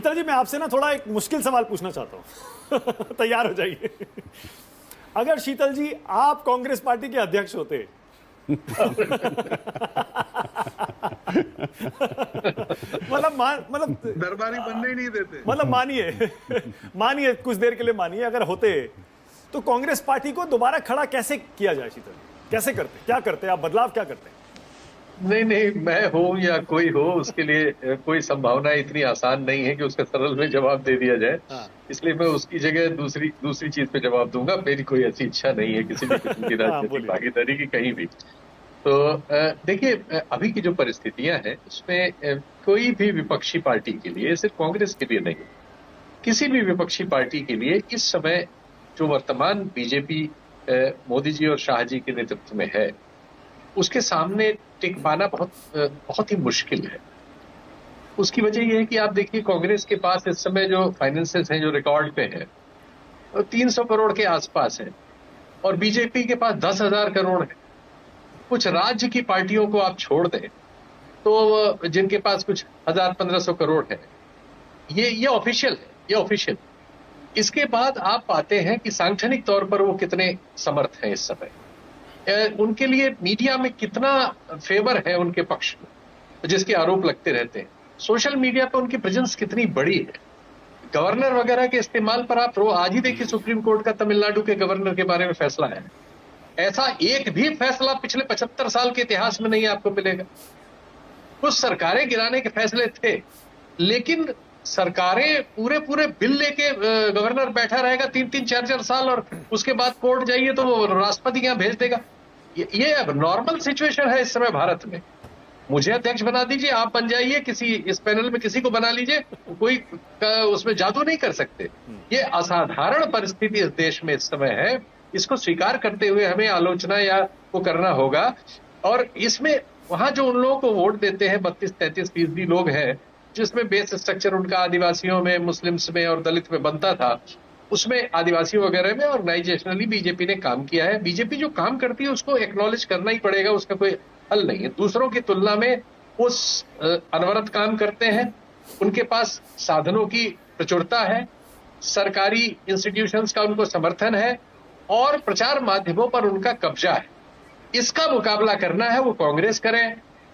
शीतल जी, मैं आपसे ना थोड़ा एक मुश्किल सवाल पूछना चाहता हूं। तैयार हो जाइए। अगर शीतल जी आप कांग्रेस पार्टी के अध्यक्ष होते मतलब दरबारी बनने ही नहीं देते। मतलब मानिए मानिए कुछ देर के लिए मानिए, अगर होते तो कांग्रेस पार्टी को दोबारा खड़ा कैसे किया जाए? शीतल जी कैसे करते, क्या करते आप, बदलाव क्या करते? नहीं नहीं, मैं हूं या कोई हो, उसके लिए कोई संभावना इतनी आसान नहीं है कि उसका सरल में जवाब दे दिया जाए। हाँ। इसलिए मैं उसकी जगह दूसरी दूसरी चीज पे जवाब दूंगा। मेरी कोई ऐसी इच्छा नहीं है किसी भी किस्म की हाँ, राजनीतिक बोलिए। भागीदारी की कहीं भी। तो देखिए, अभी की जो परिस्थितियां हैं उसमें कोई भी विपक्षी पार्टी के लिए, सिर्फ कांग्रेस के लिए नहीं, किसी भी विपक्षी पार्टी के लिए इस समय जो वर्तमान बीजेपी मोदी जी और शाह जी के नेतृत्व में है, उसके सामने टिक पाना बहुत ही मुश्किल है। उसकी वजह यह है कि आप देखिए, कांग्रेस के पास इस समय जो फाइनेंसेस हैं, जो रिकॉर्ड पे है, 300 करोड़ के आसपास है, और बीजेपी के पास 10,000 करोड़ है। कुछ राज्य की पार्टियों को आप छोड़ दें तो जिनके पास कुछ 1,000-1,500 करोड़ है, ये ऑफिशियल है, ये ऑफिशियल। इसके बाद आप पाते हैं कि सांगठनिक तौर पर वो कितने समर्थ हैं इस समय, उनके लिए मीडिया में कितना फेवर है उनके पक्ष में, जिसके आरोप लगते रहते हैं। सोशल मीडिया पर उनकी प्रेजेंस कितनी बड़ी है। गवर्नर वगैरह के इस्तेमाल पर आप आज ही देखिए, सुप्रीम कोर्ट का तमिलनाडु के गवर्नर के बारे में फैसला है। ऐसा एक भी फैसला पिछले 75 साल के इतिहास में नहीं आपको मिलेगा। कुछ सरकारें गिराने के फैसले थे, लेकिन सरकारें पूरे पूरे बिल लेके गवर्नर बैठा रहेगा 3-3, 4-4 साल, और उसके बाद कोर्ट जाइए तो वो राष्ट्रपति यहां भेज देगा। ये अब नॉर्मल सिचुएशन है इस समय भारत में। मुझे अध्यक्ष बना दीजिए, आप बन जाइए, किसी इस पैनल में किसी को बना लीजिए, कोई उसमें जादू नहीं कर सकते। ये असाधारण परिस्थिति इस देश में इस समय है। इसको स्वीकार करते हुए हमें आलोचना या वो करना होगा। और इसमें वहां जो उन लोगों को वोट देते हैं, 32-33% लोग हैं, जिसमें बेस स्ट्रक्चर उनका आदिवासियों में, मुस्लिम्स में और दलित में बनता था, उसमें आदिवासियों वगैरह में ऑर्गेनाइजेशनली बीजेपी ने काम किया है। बीजेपी जो काम करती है उसको एक्नॉलेज करना ही पड़ेगा, उसका कोई हल नहीं है। दूसरों की तुलना में वो अनवरत काम करते हैं, उनके पास साधनों की प्रचुरता है, सरकारी इंस्टीट्यूशंस का उनको समर्थन है, और प्रचार माध्यमों पर उनका कब्जा है। इसका मुकाबला करना है, वो कांग्रेस करे,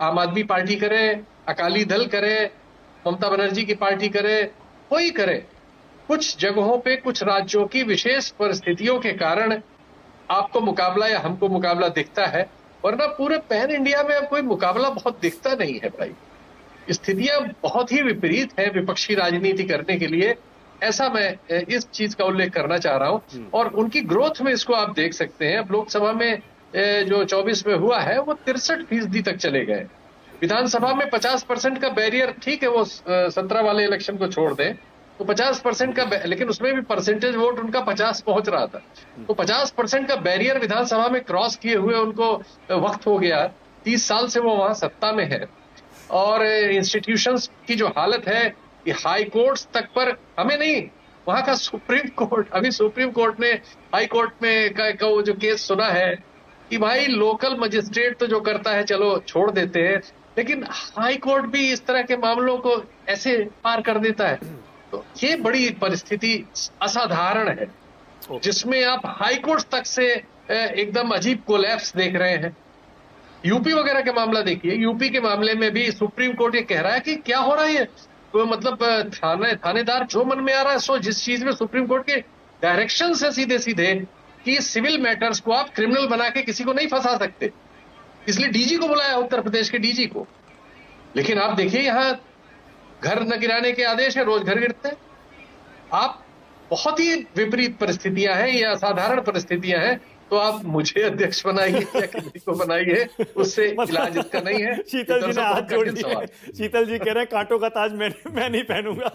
आम आदमी पार्टी करे, अकाली दल करे, ममता बनर्जी की पार्टी करे, कोई करे। कुछ जगहों पे, कुछ राज्यों की विशेष परिस्थितियों के कारण आपको मुकाबला या हमको मुकाबला दिखता है, वरना पूरे पैन इंडिया में अब कोई मुकाबला बहुत दिखता नहीं है भाई। स्थितियां बहुत ही विपरीत है विपक्षी राजनीति करने के लिए। ऐसा मैं इस चीज का उल्लेख करना चाह रहा हूं, और उनकी ग्रोथ में इसको आप देख सकते हैं। अब लोकसभा में जो 24 में हुआ है, वो 63% तक चले गए। विधानसभा में 50% का बैरियर, ठीक है, वो 17 वाले इलेक्शन को छोड़ दें तो 50% का, लेकिन उसमें भी परसेंटेज वोट उनका 50 पहुंच रहा था। तो 50% का बैरियर विधानसभा में क्रॉस किए हुए उनको वक्त हो गया। 30 साल से वो वहां सत्ता में है, और इंस्टीट्यूशंस की जो हालत है, कि हाई कोर्ट्स तक पर हमें नहीं, वहां का सुप्रीम कोर्ट, अभी सुप्रीम कोर्ट ने हाई कोर्ट में का वो जो केस सुना है कि भाई लोकल मजिस्ट्रेट तो जो करता है चलो छोड़ देते हैं, लेकिन हाई कोर्ट भी इस तरह के मामलों को ऐसे पार कर देता है। तो ये बड़ी परिस्थिति असाधारण है, जिसमें आप हाई कोर्ट तक से एकदम अजीब कोलैप्स देख रहे हैं। यूपी वगैरह के मामला देखिए, यूपी के मामले में भी सुप्रीम कोर्ट ये कह रहा है कि क्या हो रहा है, तो मतलब थानेदार जो मन में आ रहा है, सो जिस चीज में सुप्रीम कोर्ट के डायरेक्शन है सीधे सीधे कि सिविल मैटर्स को आप क्रिमिनल बना के किसी को नहीं फंसा सकते, इसलिए डीजी को बुलाया, उत्तर प्रदेश के डीजी को। लेकिन आप देखिए, यहां घर न गिराने के आदेश है, रोज घर गिरते हैं। आप बहुत ही विपरीत परिस्थितियां हैं, ये असाधारण परिस्थितियां हैं। तो आप मुझे अध्यक्ष बनाइए या किसी को बनाइए, उससे इलाज इसका नहीं है। शीतल जी ने हाथ जोड़ दिए। शीतल जी कह रहे हैं कांटों का ताज मैं नहीं पहनूंगा।